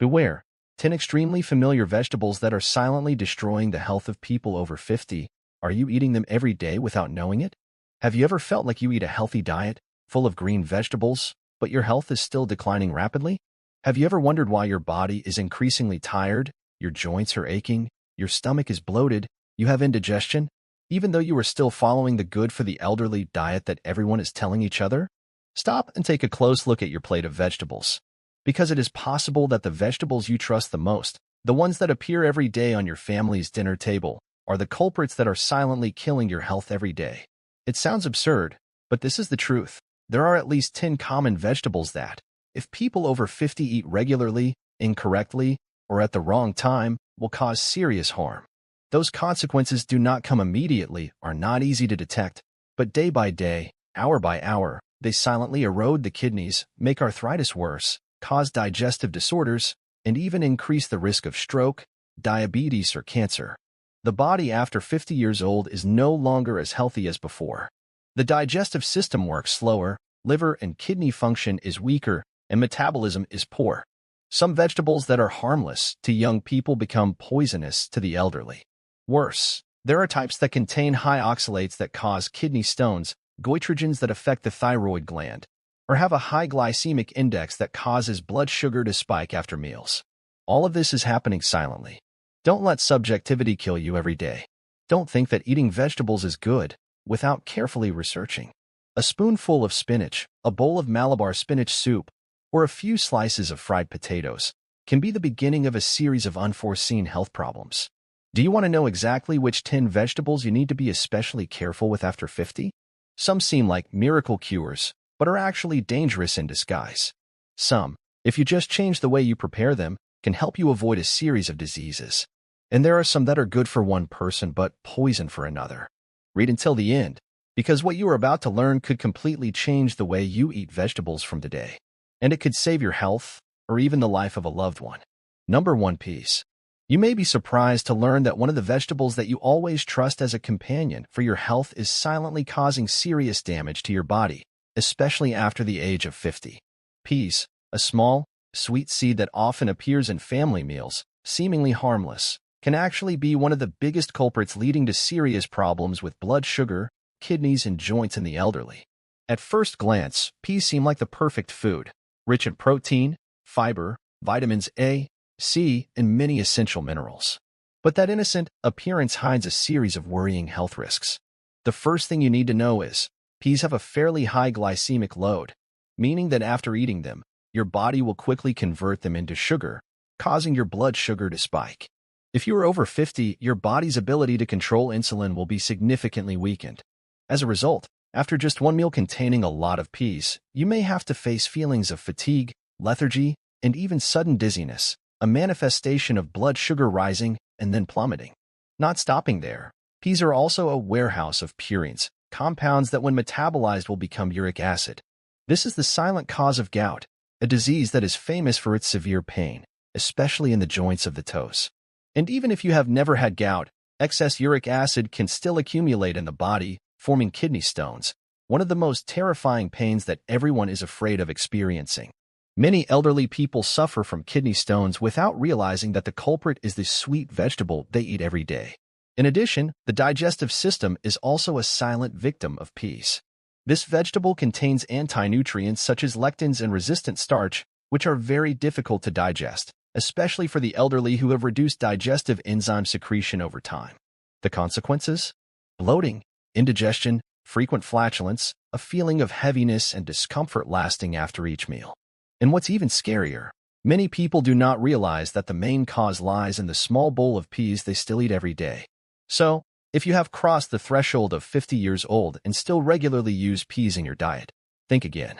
Beware, 10 extremely familiar vegetables that are silently destroying the health of people over 50. Are you eating them every day without knowing it? Have you ever felt like you eat a healthy diet, full of green vegetables, but your health is still declining rapidly? Have you ever wondered why your body is increasingly tired, your joints are aching, your stomach is bloated, you have indigestion, even though you are still following the good for the elderly diet that everyone is telling each other? Stop and take a close look at your plate of vegetables. Because it is possible that the vegetables you trust the most, the ones that appear every day on your family's dinner table, are the culprits that are silently killing your health every day. It sounds absurd, but this is the truth. There are at least 10 common vegetables that, if people over 50 eat regularly, incorrectly, or at the wrong time, will cause serious harm. Those consequences do not come immediately, are not easy to detect, but day by day, hour by hour, they silently erode the kidneys, make arthritis worse, cause digestive disorders, and even increase the risk of stroke, diabetes, or cancer. The body after 50 years old is no longer as healthy as before. The digestive system works slower, liver and kidney function is weaker, and metabolism is poor. Some vegetables that are harmless to young people become poisonous to the elderly. Worse, there are types that contain high oxalates that cause kidney stones, goitrogens that affect the thyroid gland, or have a high glycemic index that causes blood sugar to spike after meals. All of this is happening silently. Don't let subjectivity kill you every day. Don't think that eating vegetables is good without carefully researching. A spoonful of spinach, a bowl of Malabar spinach soup, or a few slices of fried potatoes can be the beginning of a series of unforeseen health problems. Do you want to know exactly which 10 vegetables you need to be especially careful with after 50? Some seem like miracle cures, but are actually dangerous in disguise. Some, if you just change the way you prepare them, can help you avoid a series of diseases. And there are some that are good for one person but poison for another. Read until the end, because what you are about to learn could completely change the way you eat vegetables from today. And it could save your health, or even the life of a loved one. Number 1, peas. You may be surprised to learn that one of the vegetables that you always trust as a companion for your health is silently causing serious damage to your body, especially after the age of 50. Peas, a small, sweet seed that often appears in family meals, seemingly harmless, can actually be one of the biggest culprits leading to serious problems with blood sugar, kidneys, and joints in the elderly. At first glance, peas seem like the perfect food, rich in protein, fiber, vitamins A, C, and many essential minerals. But that innocent appearance hides a series of worrying health risks. The first thing you need to know is, peas have a fairly high glycemic load, meaning that after eating them, your body will quickly convert them into sugar, causing your blood sugar to spike. If you are over 50, your body's ability to control insulin will be significantly weakened. As a result, after just one meal containing a lot of peas, you may have to face feelings of fatigue, lethargy, and even sudden dizziness, a manifestation of blood sugar rising and then plummeting. Not stopping there, peas are also a warehouse of purines, compounds that when metabolized will become uric acid. This is the silent cause of gout, a disease that is famous for its severe pain, especially in the joints of the toes. And even if you have never had gout, excess uric acid can still accumulate in the body, forming kidney stones, one of the most terrifying pains that everyone is afraid of experiencing. Many elderly people suffer from kidney stones without realizing that the culprit is the sweet vegetable they eat every day. In addition, the digestive system is also a silent victim of peas. This vegetable contains anti-nutrients such as lectins and resistant starch, which are very difficult to digest, especially for the elderly who have reduced digestive enzyme secretion over time. The consequences? Bloating, indigestion, frequent flatulence, a feeling of heaviness and discomfort lasting after each meal. And what's even scarier, many people do not realize that the main cause lies in the small bowl of peas they still eat every day. So, if you have crossed the threshold of 50 years old and still regularly use peas in your diet, think again.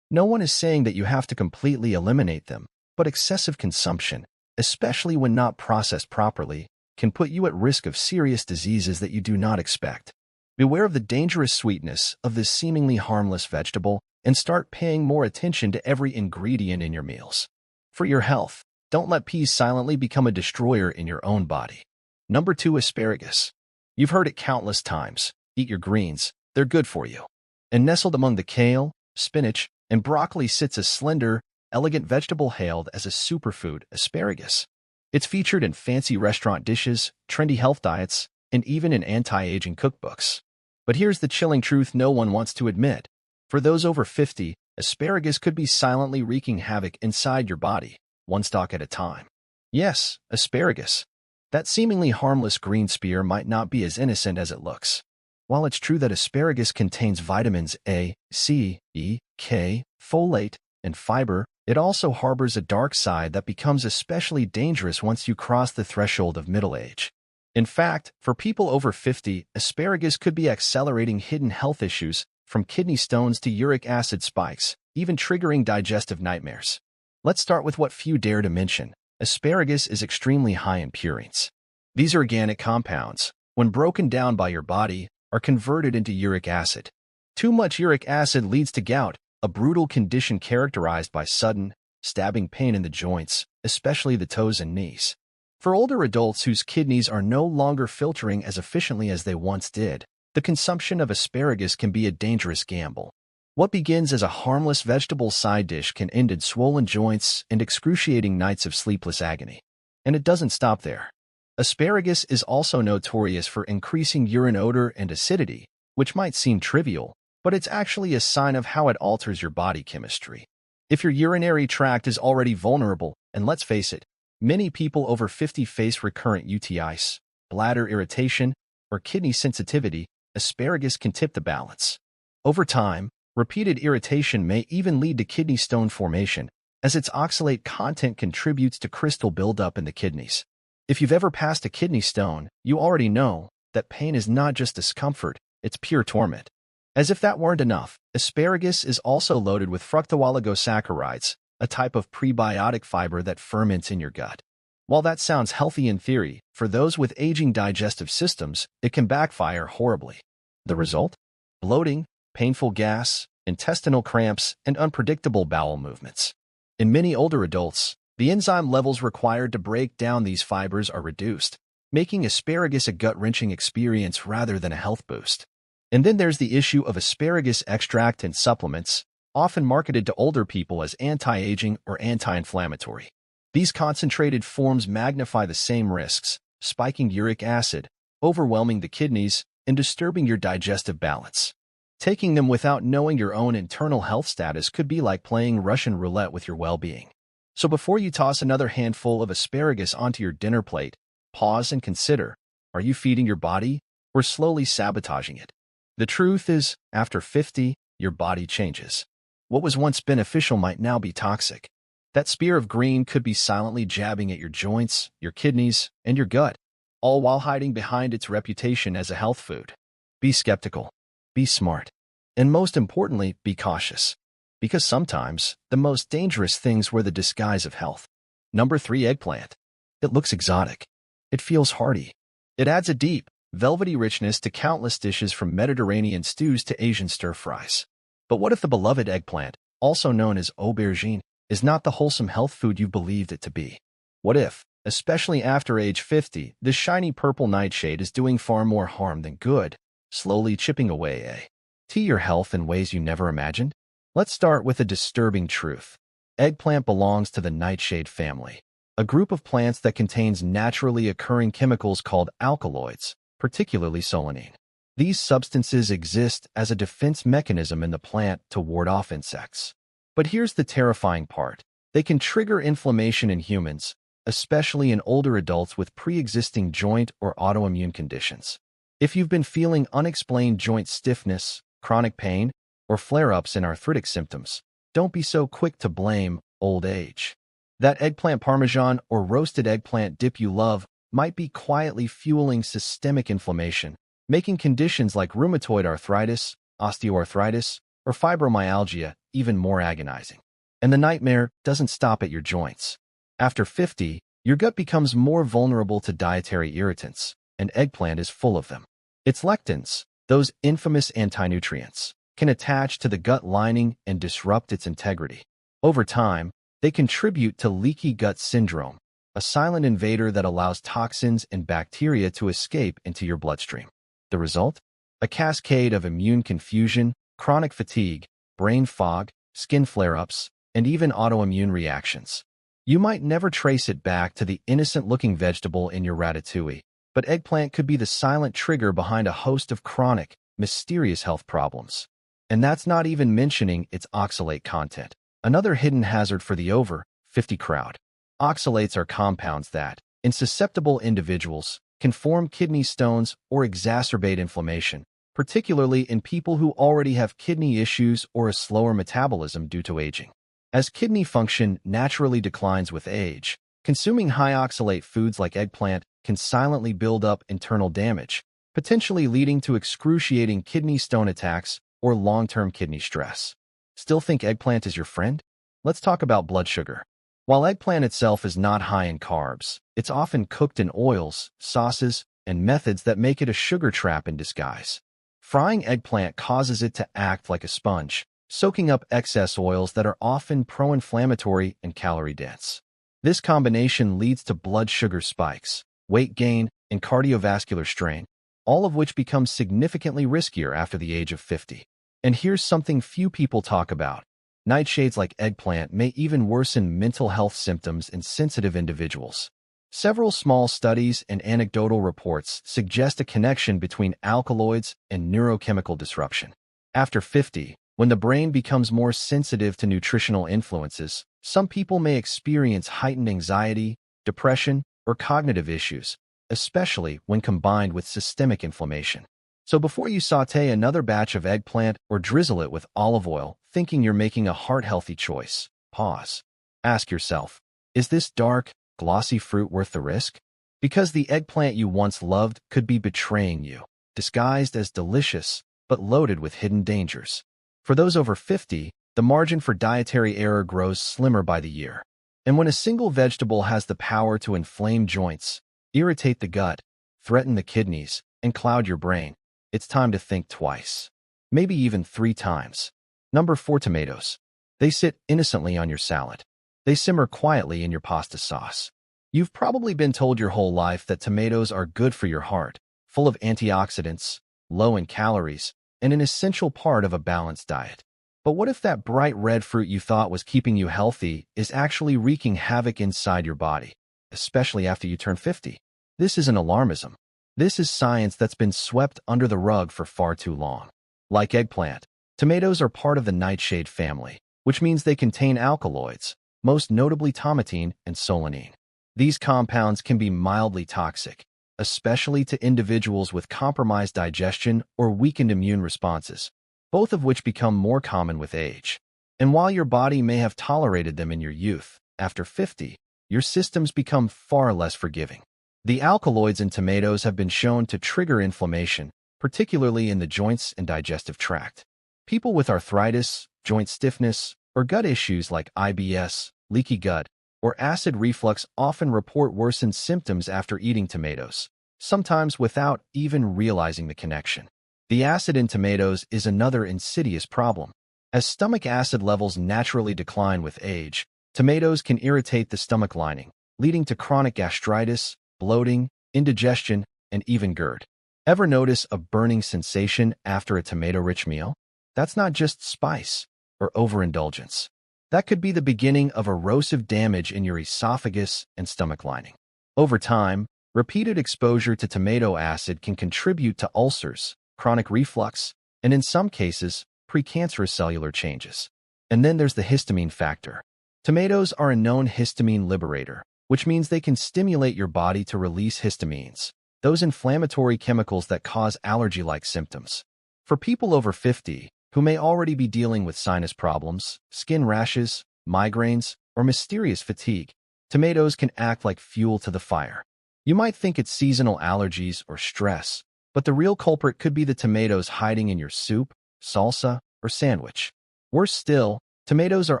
No one is saying that you have to completely eliminate them, but excessive consumption, especially when not processed properly, can put you at risk of serious diseases that you do not expect. Beware of the dangerous sweetness of this seemingly harmless vegetable and start paying more attention to every ingredient in your meals. For your health, don't let peas silently become a destroyer in your own body. Number 2, asparagus. You've heard it countless times. Eat your greens, they're good for you. And nestled among the kale, spinach, and broccoli sits a slender, elegant vegetable hailed as a superfood, asparagus. It's featured in fancy restaurant dishes, trendy health diets, and even in anti-aging cookbooks. But here's the chilling truth no one wants to admit. For those over 50, asparagus could be silently wreaking havoc inside your body, one stalk at a time. Yes, asparagus. That seemingly harmless green spear might not be as innocent as it looks. While it's true that asparagus contains vitamins A, C, E, K, folate, and fiber, it also harbors a dark side that becomes especially dangerous once you cross the threshold of middle age. In fact, for people over 50, asparagus could be accelerating hidden health issues, from kidney stones to uric acid spikes, even triggering digestive nightmares. Let's start with what few dare to mention. Asparagus is extremely high in purines. These organic compounds, when broken down by your body, are converted into uric acid. Too much uric acid leads to gout, a brutal condition characterized by sudden, stabbing pain in the joints, especially the toes and knees. For older adults whose kidneys are no longer filtering as efficiently as they once did, the consumption of asparagus can be a dangerous gamble. What begins as a harmless vegetable side dish can end in swollen joints and excruciating nights of sleepless agony. And it doesn't stop there. Asparagus is also notorious for increasing urine odor and acidity, which might seem trivial, but it's actually a sign of how it alters your body chemistry. If your urinary tract is already vulnerable, and let's face it, many people over 50 face recurrent UTIs, bladder irritation, or kidney sensitivity, asparagus can tip the balance. Over time, repeated irritation may even lead to kidney stone formation, as its oxalate content contributes to crystal buildup in the kidneys. If you've ever passed a kidney stone, you already know that pain is not just discomfort, it's pure torment. As if that weren't enough, asparagus is also loaded with fructooligosaccharides, a type of prebiotic fiber that ferments in your gut. While that sounds healthy in theory, for those with aging digestive systems, it can backfire horribly. The result? Bloating, painful gas, intestinal cramps, and unpredictable bowel movements. In many older adults, the enzyme levels required to break down these fibers are reduced, making asparagus a gut-wrenching experience rather than a health boost. And then there's the issue of asparagus extract and supplements, often marketed to older people as anti-aging or anti-inflammatory. These concentrated forms magnify the same risks, spiking uric acid, overwhelming the kidneys, and disturbing your digestive balance. Taking them without knowing your own internal health status could be like playing Russian roulette with your well-being. So before you toss another handful of asparagus onto your dinner plate, pause and consider, are you feeding your body or slowly sabotaging it? The truth is, after 50, your body changes. What was once beneficial might now be toxic. That spear of green could be silently jabbing at your joints, your kidneys, and your gut, all while hiding behind its reputation as a health food. Be skeptical, be smart, and most importantly, be cautious. Because sometimes, the most dangerous things wear the disguise of health. Number 3. Eggplant. It looks exotic. It feels hearty. It adds a deep, velvety richness to countless dishes from Mediterranean stews to Asian stir-fries. But what if the beloved eggplant, also known as aubergine, is not the wholesome health food you believed it to be? What if, especially after age 50, this shiny purple nightshade is doing far more harm than good, slowly chipping away at your health in ways you never imagined? Let's start with a disturbing truth. Eggplant belongs to the nightshade family, a group of plants that contains naturally occurring chemicals called alkaloids, particularly solanine. These substances exist as a defense mechanism in the plant to ward off insects. But here's the terrifying part. They can trigger inflammation in humans, especially in older adults with pre-existing joint or autoimmune conditions. If you've been feeling unexplained joint stiffness, chronic pain, or flare-ups in arthritic symptoms, don't be so quick to blame old age. That eggplant parmesan or roasted eggplant dip you love might be quietly fueling systemic inflammation, making conditions like rheumatoid arthritis, osteoarthritis, or fibromyalgia even more agonizing. And the nightmare doesn't stop at your joints. After 50, your gut becomes more vulnerable to dietary irritants, and eggplant is full of them. Its lectins, those infamous anti-nutrients, can attach to the gut lining and disrupt its integrity. Over time, they contribute to leaky gut syndrome, a silent invader that allows toxins and bacteria to escape into your bloodstream. The result? A cascade of immune confusion, chronic fatigue, brain fog, skin flare-ups, and even autoimmune reactions. You might never trace it back to the innocent-looking vegetable in your ratatouille, but eggplant could be the silent trigger behind a host of chronic, mysterious health problems. And that's not even mentioning its oxalate content, another hidden hazard for the over 50 crowd. Oxalates are compounds that, in susceptible individuals, can form kidney stones or exacerbate inflammation, particularly in people who already have kidney issues or a slower metabolism due to aging. As kidney function naturally declines with age, consuming high oxalate foods like eggplant can silently build up internal damage, potentially leading to excruciating kidney stone attacks or long-term kidney stress. Still think eggplant is your friend? Let's talk about blood sugar. While eggplant itself is not high in carbs, it's often cooked in oils, sauces, and methods that make it a sugar trap in disguise. Frying eggplant causes it to act like a sponge, soaking up excess oils that are often pro-inflammatory and calorie-dense. This combination leads to blood sugar spikes, weight gain, and cardiovascular strain, all of which becomes significantly riskier after the age of 50. And here's something few people talk about. Nightshades like eggplant may even worsen mental health symptoms in sensitive individuals. Several small studies and anecdotal reports suggest a connection between alkaloids and neurochemical disruption. After 50, when the brain becomes more sensitive to nutritional influences, some people may experience heightened anxiety, depression, or cognitive issues, especially when combined with systemic inflammation. So before you saute another batch of eggplant or drizzle it with olive oil, thinking you're making a heart-healthy choice, pause. Ask yourself, is this dark, glossy fruit worth the risk? Because the eggplant you once loved could be betraying you, disguised as delicious, but loaded with hidden dangers. For those over 50, the margin for dietary error grows slimmer by the year. And when a single vegetable has the power to inflame joints, irritate the gut, threaten the kidneys, and cloud your brain, it's time to think twice. Maybe even 3 times. Number 4, tomatoes. They sit innocently on your salad. They simmer quietly in your pasta sauce. You've probably been told your whole life that tomatoes are good for your heart, full of antioxidants, low in calories, and an essential part of a balanced diet. But what if that bright red fruit you thought was keeping you healthy is actually wreaking havoc inside your body, especially after you turn 50? This isn't alarmism. This is science that's been swept under the rug for far too long. Like eggplant, tomatoes are part of the nightshade family, which means they contain alkaloids, most notably tomatine and solanine. These compounds can be mildly toxic, especially to individuals with compromised digestion or weakened immune responses, both of which become more common with age. And while your body may have tolerated them in your youth, after 50, your systems become far less forgiving. The alkaloids in tomatoes have been shown to trigger inflammation, particularly in the joints and digestive tract. People with arthritis, joint stiffness, or gut issues like IBS, leaky gut, or acid reflux often report worsened symptoms after eating tomatoes, sometimes without even realizing the connection. The acid in tomatoes is another insidious problem. As stomach acid levels naturally decline with age, tomatoes can irritate the stomach lining, leading to chronic gastritis, bloating, indigestion, and even GERD. Ever notice a burning sensation after a tomato-rich meal? That's not just spice or overindulgence. That could be the beginning of erosive damage in your esophagus and stomach lining. Over time, repeated exposure to tomato acid can contribute to ulcers, chronic reflux, and in some cases, precancerous cellular changes. And then there's the histamine factor. Tomatoes are a known histamine liberator, which means they can stimulate your body to release histamines, those inflammatory chemicals that cause allergy-like symptoms. For people over 50, who may already be dealing with sinus problems, skin rashes, migraines, or mysterious fatigue, tomatoes can act like fuel to the fire. You might think it's seasonal allergies or stress, but the real culprit could be the tomatoes hiding in your soup, salsa, or sandwich. Worse still, tomatoes are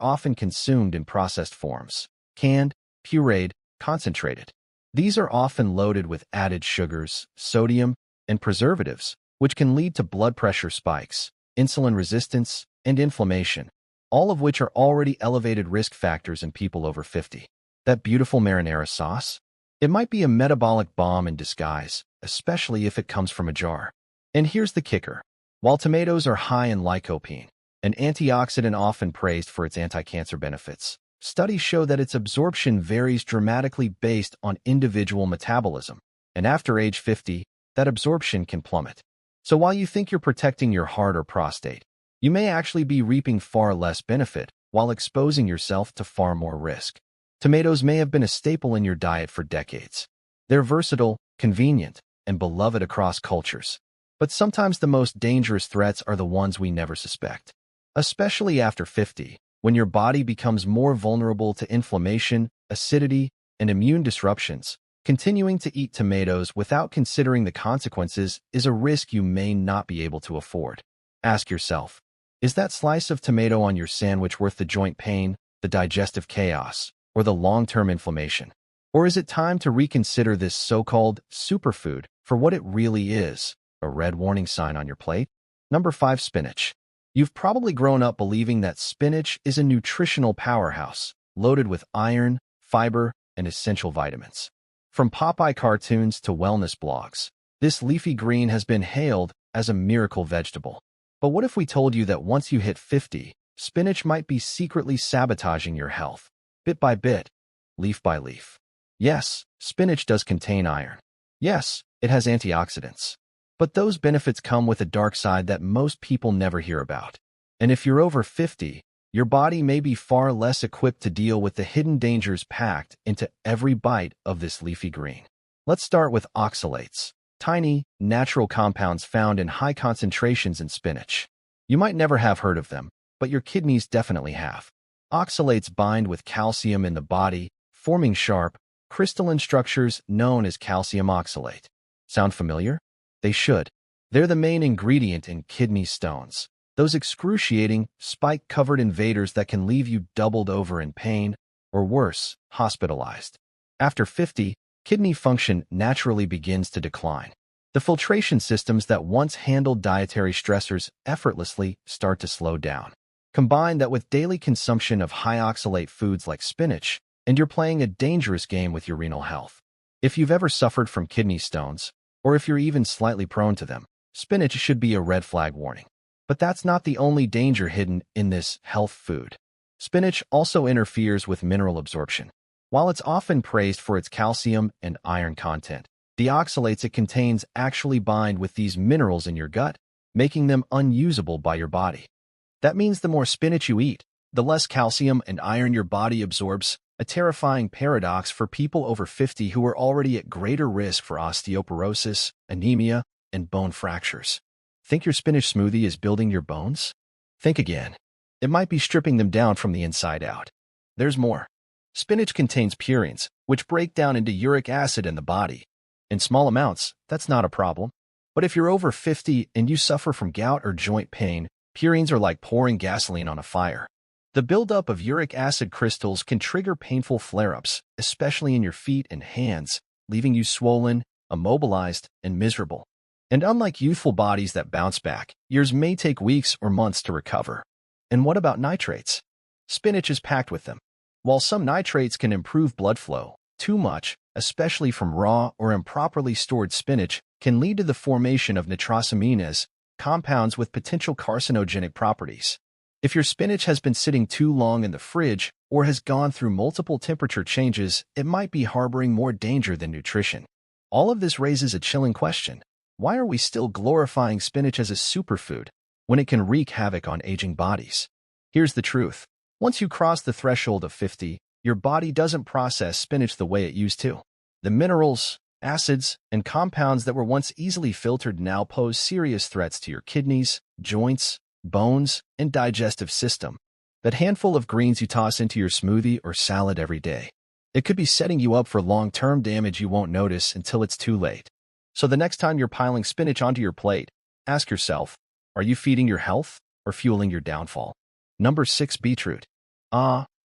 often consumed in processed forms, canned, pureed, concentrated. These are often loaded with added sugars, sodium, and preservatives, which can lead to blood pressure spikes, insulin resistance, and inflammation, all of which are already elevated risk factors in people over 50. That beautiful marinara sauce? It might be a metabolic bomb in disguise, especially if it comes from a jar. And here's the kicker. While tomatoes are high in lycopene, an antioxidant often praised for its anti-cancer benefits. Studies show that its absorption varies dramatically based on individual metabolism, and after age 50, that absorption can plummet. So while you think you're protecting your heart or prostate, you may actually be reaping far less benefit while exposing yourself to far more risk. Tomatoes may have been a staple in your diet for decades. They're versatile, convenient, and beloved across cultures. But sometimes the most dangerous threats are the ones we never suspect. Especially after 50, when your body becomes more vulnerable to inflammation, acidity, and immune disruptions, continuing to eat tomatoes without considering the consequences is a risk you may not be able to afford. Ask yourself, is that slice of tomato on your sandwich worth the joint pain, the digestive chaos, or the long-term inflammation? Or is it time to reconsider this so-called superfood for what it really is, a red warning sign on your plate? Number 5. Spinach. You've probably grown up believing that spinach is a nutritional powerhouse, loaded with iron, fiber, and essential vitamins. From Popeye cartoons to wellness blogs, this leafy green has been hailed as a miracle vegetable. But what if we told you that once you hit 50, spinach might be secretly sabotaging your health, bit by bit, leaf by leaf? Yes, spinach does contain iron. Yes, it has antioxidants. But those benefits come with a dark side that most people never hear about. And if you're over 50, your body may be far less equipped to deal with the hidden dangers packed into every bite of this leafy green. Let's start with oxalates, tiny, natural compounds found in high concentrations in spinach. You might never have heard of them, but your kidneys definitely have. Oxalates bind with calcium in the body, forming sharp, crystalline structures known as calcium oxalate. Sound familiar? They should. They're the main ingredient in kidney stones, those excruciating, spike-covered invaders that can leave you doubled over in pain, or worse, hospitalized. After 50, kidney function naturally begins to decline. The filtration systems that once handled dietary stressors effortlessly start to slow down. Combine that with daily consumption of high-oxalate foods like spinach, and you're playing a dangerous game with your renal health. If you've ever suffered from kidney stones, or if you're even slightly prone to them, spinach should be a red flag warning. But that's not the only danger hidden in this health food. Spinach also interferes with mineral absorption. While it's often praised for its calcium and iron content, the oxalates it contains actually bind with these minerals in your gut, making them unusable by your body. That means the more spinach you eat, the less calcium and iron your body absorbs, a terrifying paradox for people over 50 who are already at greater risk for osteoporosis, anemia, and bone fractures. Think your spinach smoothie is building your bones? Think again. It might be stripping them down from the inside out. There's more. Spinach contains purines, which break down into uric acid in the body. In small amounts, that's not a problem. But if you're over 50 and you suffer from gout or joint pain, purines are like pouring gasoline on a fire. The buildup of uric acid crystals can trigger painful flare-ups, especially in your feet and hands, leaving you swollen, immobilized, and miserable. And unlike youthful bodies that bounce back, yours may take weeks or months to recover. And what about nitrates? Spinach is packed with them. While some nitrates can improve blood flow, too much, especially from raw or improperly stored spinach, can lead to the formation of nitrosamines, compounds with potential carcinogenic properties. If your spinach has been sitting too long in the fridge or has gone through multiple temperature changes, it might be harboring more danger than nutrition. All of this raises a chilling question. Why are we still glorifying spinach as a superfood when it can wreak havoc on aging bodies? Here's the truth. Once you cross the threshold of 50, your body doesn't process spinach the way it used to. The minerals, acids, and compounds that were once easily filtered now pose serious threats to your kidneys, joints, bones, and digestive system. That handful of greens you toss into your smoothie or salad every day, it could be setting you up for long-term damage you won't notice until it's too late. So the next time you're piling spinach onto your plate, ask yourself, are you feeding your health or fueling your downfall? Number 6. Beetroot.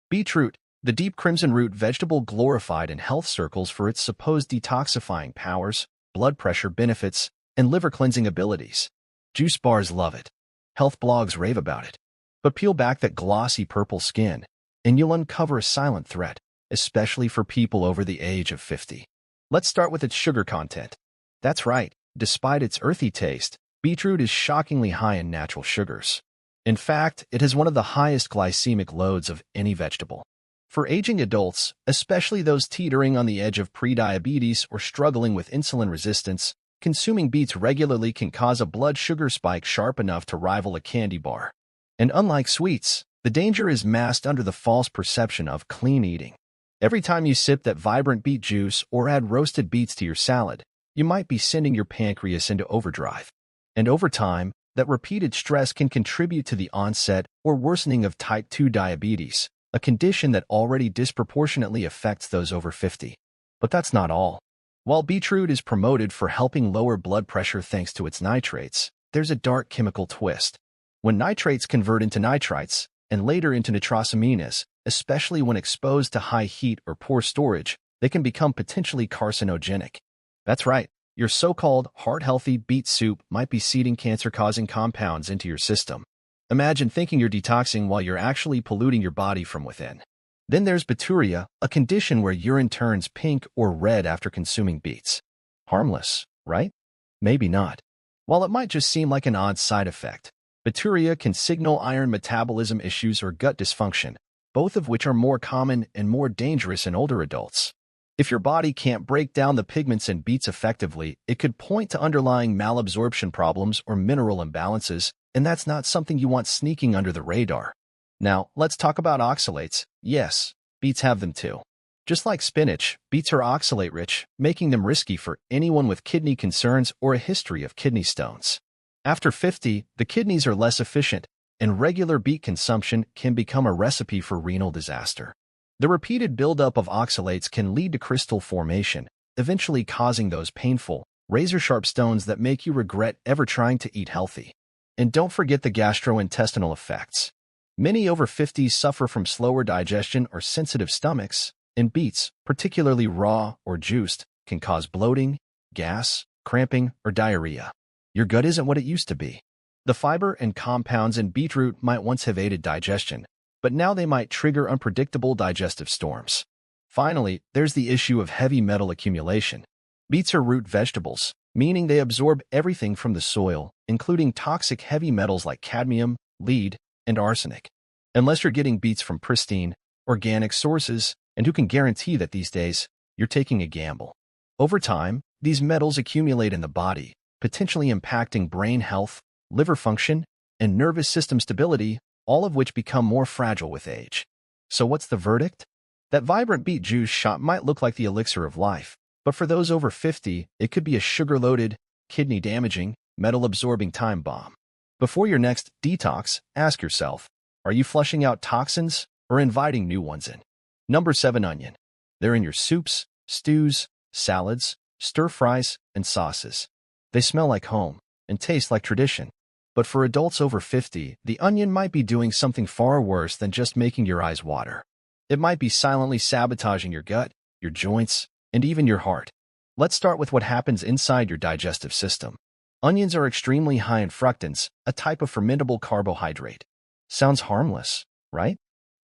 Beetroot, the deep crimson root vegetable glorified in health circles for its supposed detoxifying powers, blood pressure benefits, and liver cleansing abilities. Juice bars love it. Health blogs rave about it. But peel back that glossy purple skin, and you'll uncover a silent threat, especially for people over the age of 50. Let's start with its sugar content. That's right, despite its earthy taste, beetroot is shockingly high in natural sugars. In fact, it has one of the highest glycemic loads of any vegetable. For aging adults, especially those teetering on the edge of prediabetes or struggling with insulin resistance, consuming beets regularly can cause a blood sugar spike sharp enough to rival a candy bar. And unlike sweets, the danger is masked under the false perception of clean eating. Every time you sip that vibrant beet juice or add roasted beets to your salad, you might be sending your pancreas into overdrive. And over time, that repeated stress can contribute to the onset or worsening of type 2 diabetes, a condition that already disproportionately affects those over 50. But that's not all. While beetroot is promoted for helping lower blood pressure thanks to its nitrates, there's a dark chemical twist. When nitrates convert into nitrites, and later into nitrosamines, especially when exposed to high heat or poor storage, they can become potentially carcinogenic. That's right, your so-called heart-healthy beet soup might be seeding cancer-causing compounds into your system. Imagine thinking you're detoxing while you're actually polluting your body from within. Then there's bituria, a condition where urine turns pink or red after consuming beets. Harmless, right? Maybe not. While it might just seem like an odd side effect, bituria can signal iron metabolism issues or gut dysfunction, both of which are more common and more dangerous in older adults. If your body can't break down the pigments in beets effectively, it could point to underlying malabsorption problems or mineral imbalances, and that's not something you want sneaking under the radar. Now, let's talk about oxalates. Yes, beets have them too. Just like spinach, beets are oxalate-rich, making them risky for anyone with kidney concerns or a history of kidney stones. After 50, the kidneys are less efficient, and regular beet consumption can become a recipe for renal disaster. The repeated buildup of oxalates can lead to crystal formation, eventually causing those painful, razor-sharp stones that make you regret ever trying to eat healthy. And don't forget the gastrointestinal effects. Many over 50s suffer from slower digestion or sensitive stomachs, and beets, particularly raw or juiced, can cause bloating, gas, cramping, or diarrhea. Your gut isn't what it used to be. The fiber and compounds in beetroot might once have aided digestion, but now they might trigger unpredictable digestive storms. Finally, there's the issue of heavy metal accumulation. Beets are root vegetables, meaning they absorb everything from the soil, including toxic heavy metals like cadmium, lead, and arsenic. Unless you're getting beets from pristine, organic sources, and who can guarantee that these days, you're taking a gamble. Over time, these metals accumulate in the body, potentially impacting brain health, liver function, and nervous system stability, all of which become more fragile with age. So what's the verdict? That vibrant beet juice shot might look like the elixir of life, but for those over 50, it could be a sugar-loaded, kidney-damaging, metal-absorbing time bomb. Before your next detox, ask yourself, are you flushing out toxins or inviting new ones in? Number 7. Onion. They're in your soups, stews, salads, stir-fries, and sauces. They smell like home and taste like tradition. But for adults over 50, the onion might be doing something far worse than just making your eyes water. It might be silently sabotaging your gut, your joints, and even your heart. Let's start with what happens inside your digestive system. Onions are extremely high in fructans, a type of fermentable carbohydrate. Sounds harmless, right?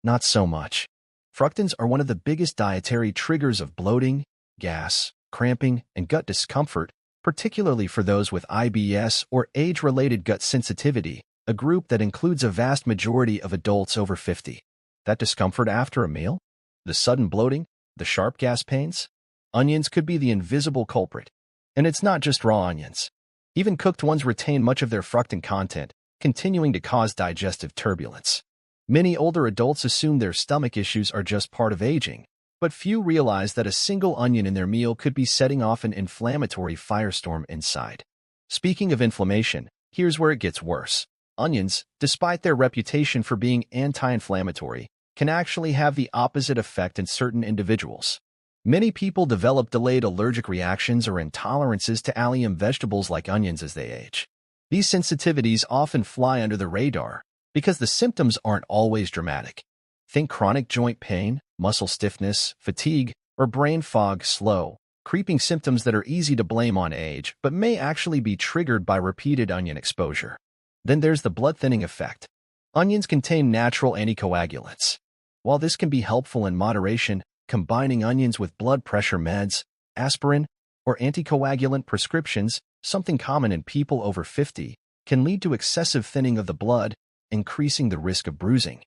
Not so much. Fructans are one of the biggest dietary triggers of bloating, gas, cramping, and gut discomfort, particularly for those with IBS or age-related gut sensitivity, a group that includes a vast majority of adults over 50. That discomfort after a meal? The sudden bloating? The sharp gas pains? Onions could be the invisible culprit. And it's not just raw onions. Even cooked ones retain much of their fructan content, continuing to cause digestive turbulence. Many older adults assume their stomach issues are just part of aging, but few realize that a single onion in their meal could be setting off an inflammatory firestorm inside. Speaking of inflammation, here's where it gets worse. Onions, despite their reputation for being anti-inflammatory, can actually have the opposite effect in certain individuals. Many people develop delayed allergic reactions or intolerances to allium vegetables like onions as they age. These sensitivities often fly under the radar because the symptoms aren't always dramatic. Think chronic joint pain, muscle stiffness, fatigue, or brain fog. Slow, creeping symptoms that are easy to blame on age but may actually be triggered by repeated onion exposure. Then there's the blood-thinning effect. Onions contain natural anticoagulants. While this can be helpful in moderation, combining onions with blood pressure meds, aspirin, or anticoagulant prescriptions, something common in people over 50, can lead to excessive thinning of the blood increasing the risk of bruising,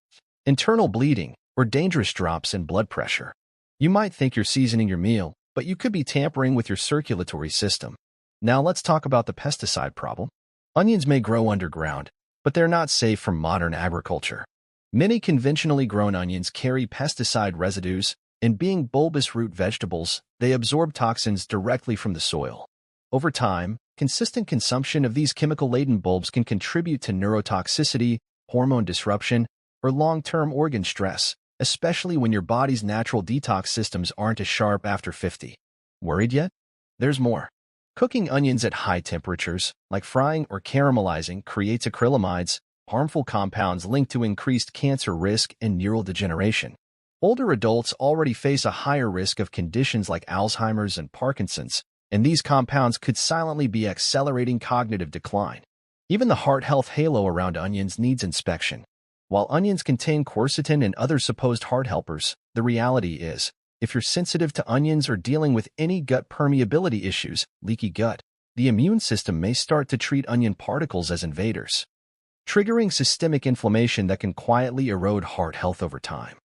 internal bleeding, or dangerous drops in blood pressure. You might think you're seasoning your meal, but you could be tampering with your circulatory system. Now let's talk about the pesticide problem. Onions may grow underground, but they're not safe from modern agriculture. Many conventionally grown onions carry pesticide residues, and being bulbous root vegetables, they absorb toxins directly from the soil. Over time, consistent consumption of these chemical-laden bulbs can contribute to neurotoxicity, hormone disruption, or long-term organ stress, especially when your body's natural detox systems aren't as sharp after 50. Worried yet? There's more. Cooking onions at high temperatures, like frying or caramelizing, creates acrylamides, harmful compounds linked to increased cancer risk and neural degeneration. Older adults already face a higher risk of conditions like Alzheimer's and Parkinson's, and these compounds could silently be accelerating cognitive decline. Even the heart health halo around onions needs inspection. While onions contain quercetin and other supposed heart helpers, the reality is, if you're sensitive to onions or dealing with any gut permeability issues, leaky gut, the immune system may start to treat onion particles as invaders, triggering systemic inflammation that can quietly erode heart health over time.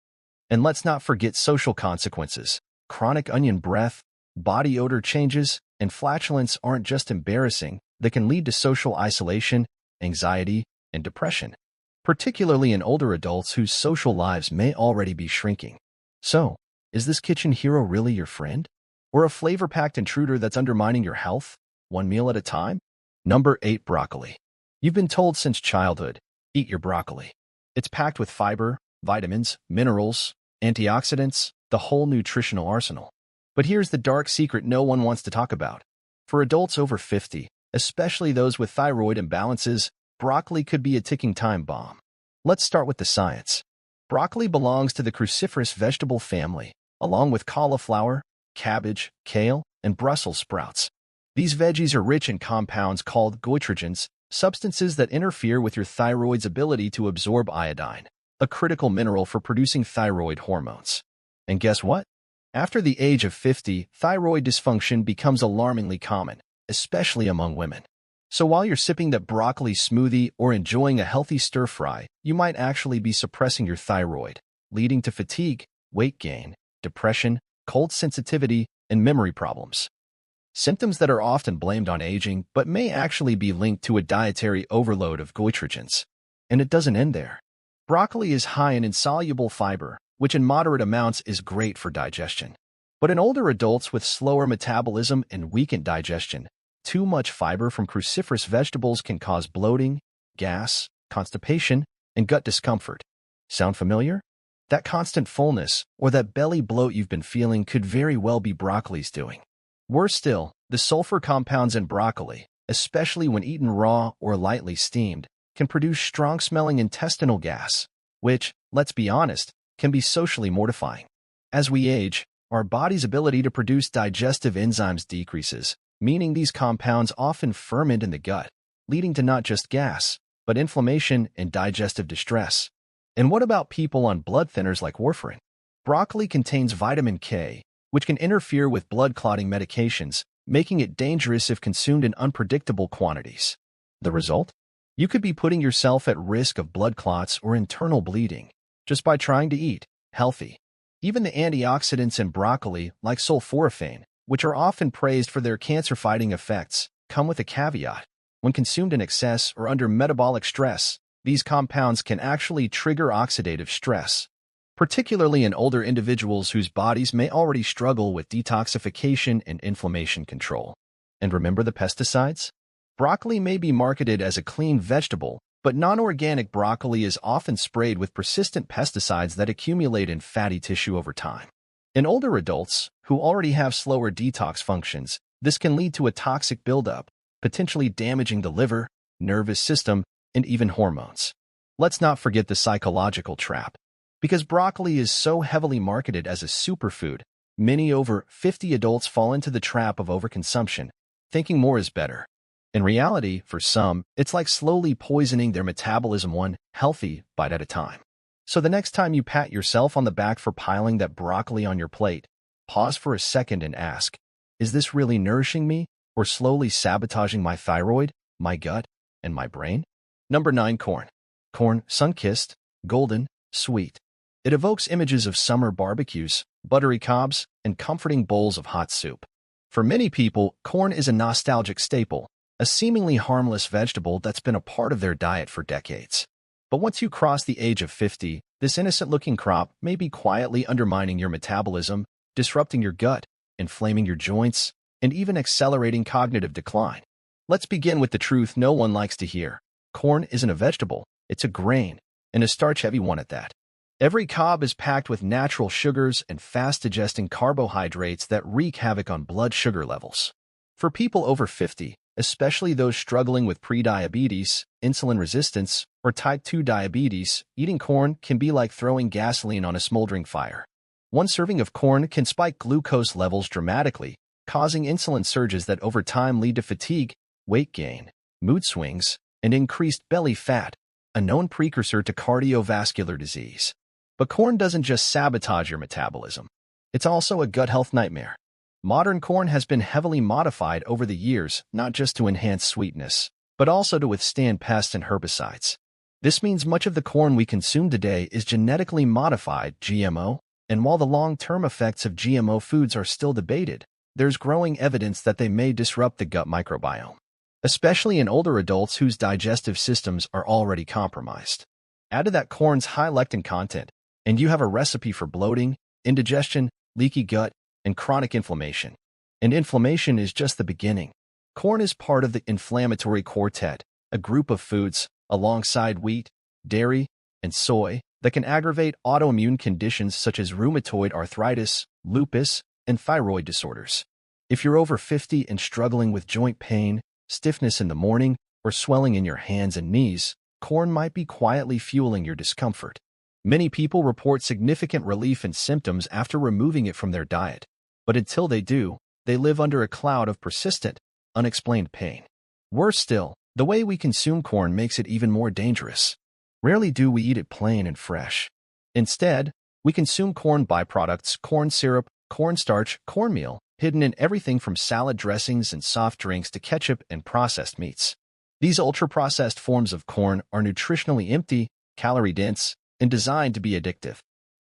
And let's not forget social consequences. Chronic onion breath, body odor changes, and flatulence aren't just embarrassing, they can lead to social isolation, anxiety, and depression, particularly in older adults whose social lives may already be shrinking. So, is this kitchen hero really your friend? Or a flavor-packed intruder that's undermining your health, one meal at a time? Number 8. Broccoli. You've been told since childhood, eat your broccoli. It's packed with fiber, vitamins, minerals, antioxidants, the whole nutritional arsenal. But here's the dark secret no one wants to talk about. For adults over 50, especially those with thyroid imbalances, broccoli could be a ticking time bomb. Let's start with the science. Broccoli belongs to the cruciferous vegetable family, along with cauliflower, cabbage, kale, and Brussels sprouts. These veggies are rich in compounds called goitrogens, substances that interfere with your thyroid's ability to absorb iodine, a critical mineral for producing thyroid hormones. And guess what? After the age of 50, thyroid dysfunction becomes alarmingly common, especially among women. So while you're sipping that broccoli smoothie or enjoying a healthy stir-fry, you might actually be suppressing your thyroid, leading to fatigue, weight gain, depression, cold sensitivity, and memory problems. Symptoms that are often blamed on aging but may actually be linked to a dietary overload of goitrogens. And it doesn't end there. Broccoli is high in insoluble fiber, which in moderate amounts is great for digestion. But in older adults with slower metabolism and weakened digestion, too much fiber from cruciferous vegetables can cause bloating, gas, constipation, and gut discomfort. Sound familiar? That constant fullness or that belly bloat you've been feeling could very well be broccoli's doing. Worse still, the sulfur compounds in broccoli, especially when eaten raw or lightly steamed, can produce strong-smelling intestinal gas, which, let's be honest, can be socially mortifying. As we age, our body's ability to produce digestive enzymes decreases, meaning these compounds often ferment in the gut, leading to not just gas, but inflammation and digestive distress. And what about people on blood thinners like warfarin? Broccoli contains vitamin K, which can interfere with blood clotting medications, making it dangerous if consumed in unpredictable quantities. The result? You could be putting yourself at risk of blood clots or internal bleeding just by trying to eat healthy. Even the antioxidants in broccoli, like sulforaphane, which are often praised for their cancer-fighting effects, come with a caveat. When consumed in excess or under metabolic stress, these compounds can actually trigger oxidative stress, particularly in older individuals whose bodies may already struggle with detoxification and inflammation control. And remember the pesticides? Broccoli may be marketed as a clean vegetable, but non-organic broccoli is often sprayed with persistent pesticides that accumulate in fatty tissue over time. In older adults, who already have slower detox functions, this can lead to a toxic buildup, potentially damaging the liver, nervous system, and even hormones. Let's not forget the psychological trap. Because broccoli is so heavily marketed as a superfood, many over 50 adults fall into the trap of overconsumption, thinking more is better. In reality, for some, it's like slowly poisoning their metabolism one healthy bite at a time. So the next time you pat yourself on the back for piling that broccoli on your plate, pause for a second and ask, is this really nourishing me or slowly sabotaging my thyroid, my gut, and my brain? Number 9. Corn. Corn, sun-kissed, golden, sweet. It evokes images of summer barbecues, buttery cobs, and comforting bowls of hot soup. For many people, corn is a nostalgic staple, a seemingly harmless vegetable that's been a part of their diet for decades. But once you cross the age of 50, this innocent-looking crop may be quietly undermining your metabolism, disrupting your gut, inflaming your joints, and even accelerating cognitive decline. Let's begin with the truth no one likes to hear. Corn isn't a vegetable, it's a grain, and a starch-heavy one at that. Every cob is packed with natural sugars and fast-digesting carbohydrates that wreak havoc on blood sugar levels. For people over 50, especially those struggling with prediabetes, insulin resistance, or type 2 diabetes, eating corn can be like throwing gasoline on a smoldering fire. One serving of corn can spike glucose levels dramatically, causing insulin surges that over time lead to fatigue, weight gain, mood swings, and increased belly fat, a known precursor to cardiovascular disease. But corn doesn't just sabotage your metabolism. It's also a gut health nightmare. Modern corn has been heavily modified over the years, not just to enhance sweetness, but also to withstand pests and herbicides. This means much of the corn we consume today is genetically modified (GMO), and while the long-term effects of GMO foods are still debated, there's growing evidence that they may disrupt the gut microbiome, especially in older adults whose digestive systems are already compromised. Add to that corn's high lectin content, and you have a recipe for bloating, indigestion, leaky gut, and chronic inflammation. And inflammation is just the beginning. Corn is part of the inflammatory quartet, a group of foods, alongside wheat, dairy, and soy, that can aggravate autoimmune conditions such as rheumatoid arthritis, lupus, and thyroid disorders. If you're over 50 and struggling with joint pain, stiffness in the morning, or swelling in your hands and knees, corn might be quietly fueling your discomfort. Many people report significant relief in symptoms after removing it from their diet, but until they do, they live under a cloud of persistent, unexplained pain. Worse still, the way we consume corn makes it even more dangerous. Rarely do we eat it plain and fresh. Instead, we consume corn byproducts, corn syrup, cornstarch, cornmeal, hidden in everything from salad dressings and soft drinks to ketchup and processed meats. These ultra-processed forms of corn are nutritionally empty, calorie-dense, and designed to be addictive.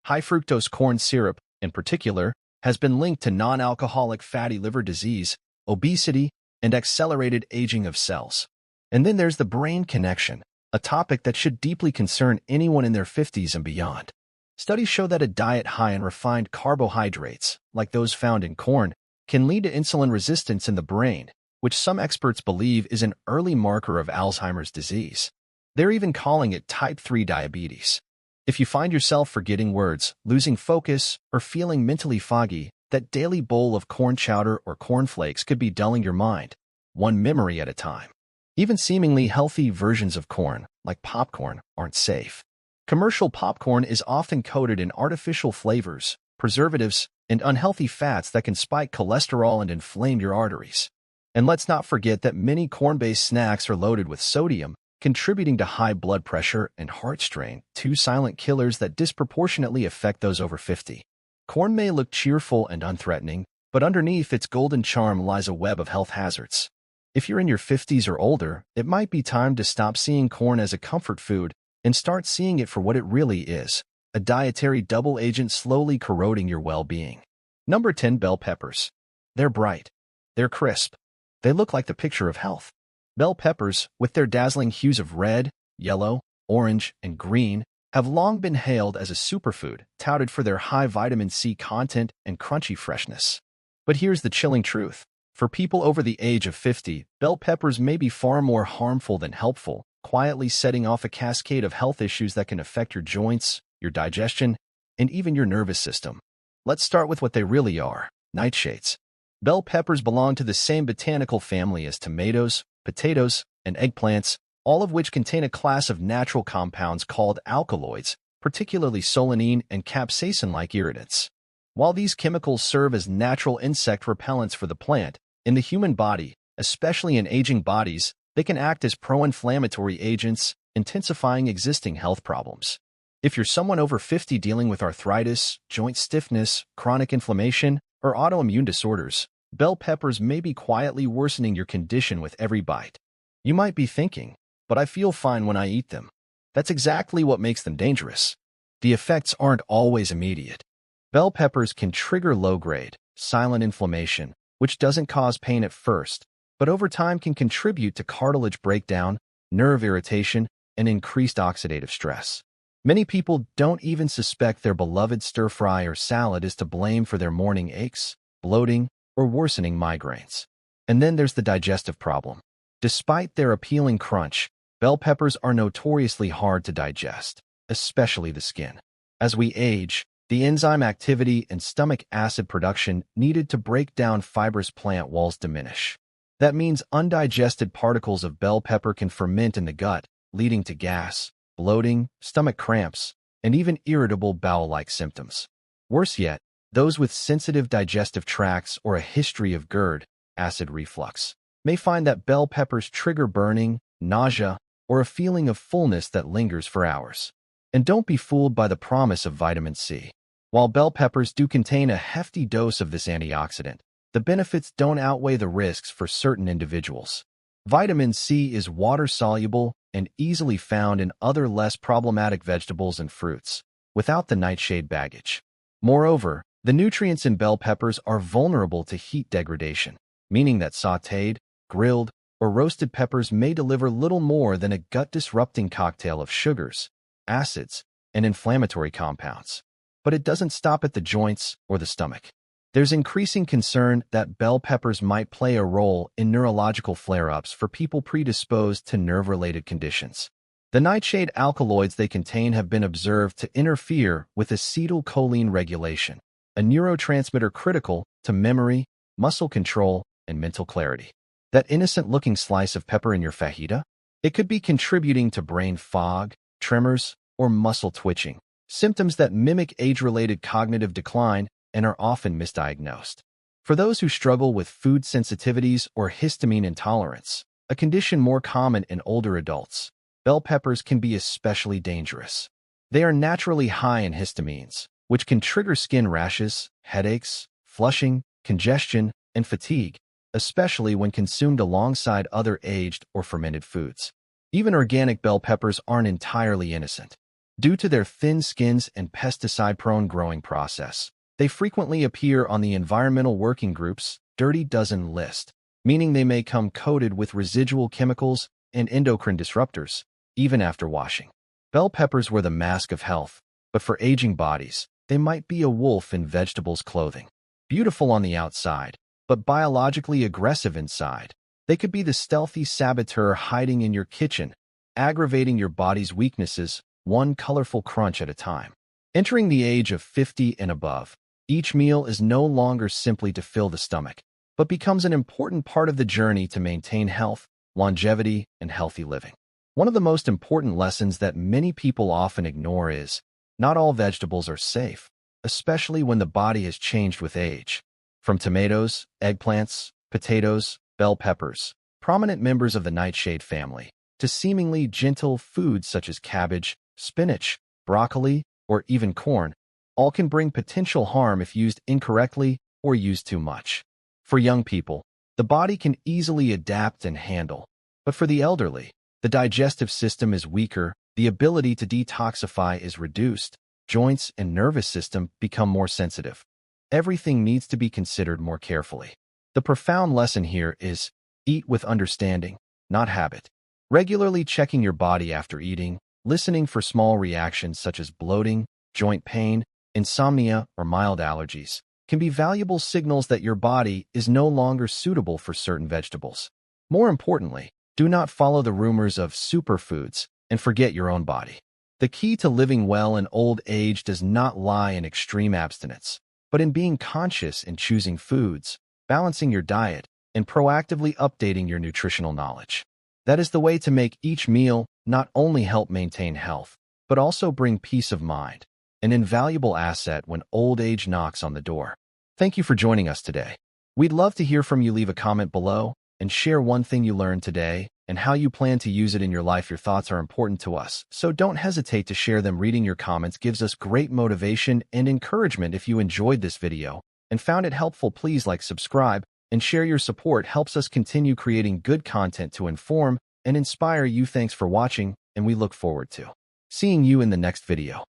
High-fructose corn syrup, in particular, has been linked to non-alcoholic fatty liver disease, obesity, and accelerated aging of cells. And then there's the brain connection, a topic that should deeply concern anyone in their 50s and beyond. Studies show that a diet high in refined carbohydrates, like those found in corn, can lead to insulin resistance in the brain, which some experts believe is an early marker of Alzheimer's disease. They're even calling it type 3 diabetes. If you find yourself forgetting words, losing focus, or feeling mentally foggy, that daily bowl of corn chowder or cornflakes could be dulling your mind, one memory at a time. Even seemingly healthy versions of corn, like popcorn, aren't safe. Commercial popcorn is often coated in artificial flavors, preservatives, and unhealthy fats that can spike cholesterol and inflame your arteries. And let's not forget that many corn-based snacks are loaded with sodium, contributing to high blood pressure and heart strain, two silent killers that disproportionately affect those over 50. Corn may look cheerful and unthreatening, but underneath its golden charm lies a web of health hazards. If you're in your 50s or older, it might be time to stop seeing corn as a comfort food and start seeing it for what it really is, a dietary double agent slowly corroding your well-being. Number 10. Bell peppers. They're bright. They're crisp. They look like the picture of health. Bell peppers, with their dazzling hues of red, yellow, orange, and green, have long been hailed as a superfood, touted for their high vitamin C content and crunchy freshness. But here's the chilling truth. For people over the age of 50, bell peppers may be far more harmful than helpful, quietly setting off a cascade of health issues that can affect your joints, your digestion, and even your nervous system. Let's start with what they really are: nightshades. Bell peppers belong to the same botanical family as tomatoes, potatoes, and eggplants, all of which contain a class of natural compounds called alkaloids, particularly solanine and capsaicin-like irritants. While these chemicals serve as natural insect repellents for the plant, in the human body, especially in aging bodies, they can act as pro-inflammatory agents, intensifying existing health problems. If you're someone over 50 dealing with arthritis, joint stiffness, chronic inflammation, or autoimmune disorders, bell peppers may be quietly worsening your condition with every bite. You might be thinking, but I feel fine when I eat them. That's exactly what makes them dangerous. The effects aren't always immediate. Bell peppers can trigger low-grade, silent inflammation, which doesn't cause pain at first, but over time can contribute to cartilage breakdown, nerve irritation, and increased oxidative stress. Many people don't even suspect their beloved stir-fry or salad is to blame for their morning aches, bloating, or worsening migraines. And then there's the digestive problem. Despite their appealing crunch, bell peppers are notoriously hard to digest, especially the skin. As we age, the enzyme activity and stomach acid production needed to break down fibrous plant walls diminish. That means undigested particles of bell pepper can ferment in the gut, leading to gas, bloating, stomach cramps, and even irritable bowel-like symptoms. Worse yet, those with sensitive digestive tracts or a history of GERD, acid reflux, may find that bell peppers trigger burning, nausea, or a feeling of fullness that lingers for hours. And don't be fooled by the promise of vitamin C. While bell peppers do contain a hefty dose of this antioxidant, the benefits don't outweigh the risks for certain individuals. Vitamin C is water-soluble and easily found in other less problematic vegetables and fruits, without the nightshade baggage. Moreover, the nutrients in bell peppers are vulnerable to heat degradation, meaning that sautéed, grilled, or roasted peppers may deliver little more than a gut-disrupting cocktail of sugars, acids, and inflammatory compounds. But it doesn't stop at the joints or the stomach. There's increasing concern that bell peppers might play a role in neurological flare-ups for people predisposed to nerve-related conditions. The nightshade alkaloids they contain have been observed to interfere with acetylcholine regulation, a neurotransmitter critical to memory, muscle control, and mental clarity. That innocent-looking slice of pepper in your fajita? It could be contributing to brain fog, tremors, or muscle twitching, symptoms that mimic age-related cognitive decline and are often misdiagnosed. For those who struggle with food sensitivities or histamine intolerance, a condition more common in older adults, bell peppers can be especially dangerous. They are naturally high in histamines, which can trigger skin rashes, headaches, flushing, congestion, and fatigue, especially when consumed alongside other aged or fermented foods. Even organic bell peppers aren't entirely innocent. Due to their thin skins and pesticide-prone growing process, they frequently appear on the Environmental Working Group's Dirty Dozen list, meaning they may come coated with residual chemicals and endocrine disruptors, even after washing. Bell peppers were the mask of health, but for aging bodies, they might be a wolf in vegetables' clothing. Beautiful on the outside, but biologically aggressive inside. They could be the stealthy saboteur hiding in your kitchen, aggravating your body's weaknesses, one colorful crunch at a time. Entering the age of 50 and above, each meal is no longer simply to fill the stomach, but becomes an important part of the journey to maintain health, longevity, and healthy living. One of the most important lessons that many people often ignore is, not all vegetables are safe, especially when the body has changed with age. From tomatoes, eggplants, potatoes, bell peppers, prominent members of the nightshade family, to seemingly gentle foods such as cabbage, spinach, broccoli, or even corn, all can bring potential harm if used incorrectly or used too much. For young people, the body can easily adapt and handle, but for the elderly, the digestive system is weaker, the ability to detoxify is reduced, joints and nervous system become more sensitive. Everything needs to be considered more carefully. The profound lesson here is, eat with understanding, not habit. Regularly checking your body after eating, listening for small reactions such as bloating, joint pain, insomnia, or mild allergies, can be valuable signals that your body is no longer suitable for certain vegetables. More importantly, do not follow the rumors of superfoods and forget your own body. The key to living well in old age does not lie in extreme abstinence, but in being conscious in choosing foods, balancing your diet, and proactively updating your nutritional knowledge. That is the way to make each meal not only help maintain health, but also bring peace of mind, an invaluable asset when old age knocks on the door. Thank you for joining us today. We'd love to hear from you. Leave a comment below and share one thing you learned today and how you plan to use it in your life. Your thoughts are important to us, so don't hesitate to share them. Reading your comments gives us great motivation and encouragement. If you enjoyed this video and found it helpful, please like, subscribe, and share. Your support helps us continue creating good content to inform and inspire you. Thanks for watching, and we look forward to Seeing you in the next video.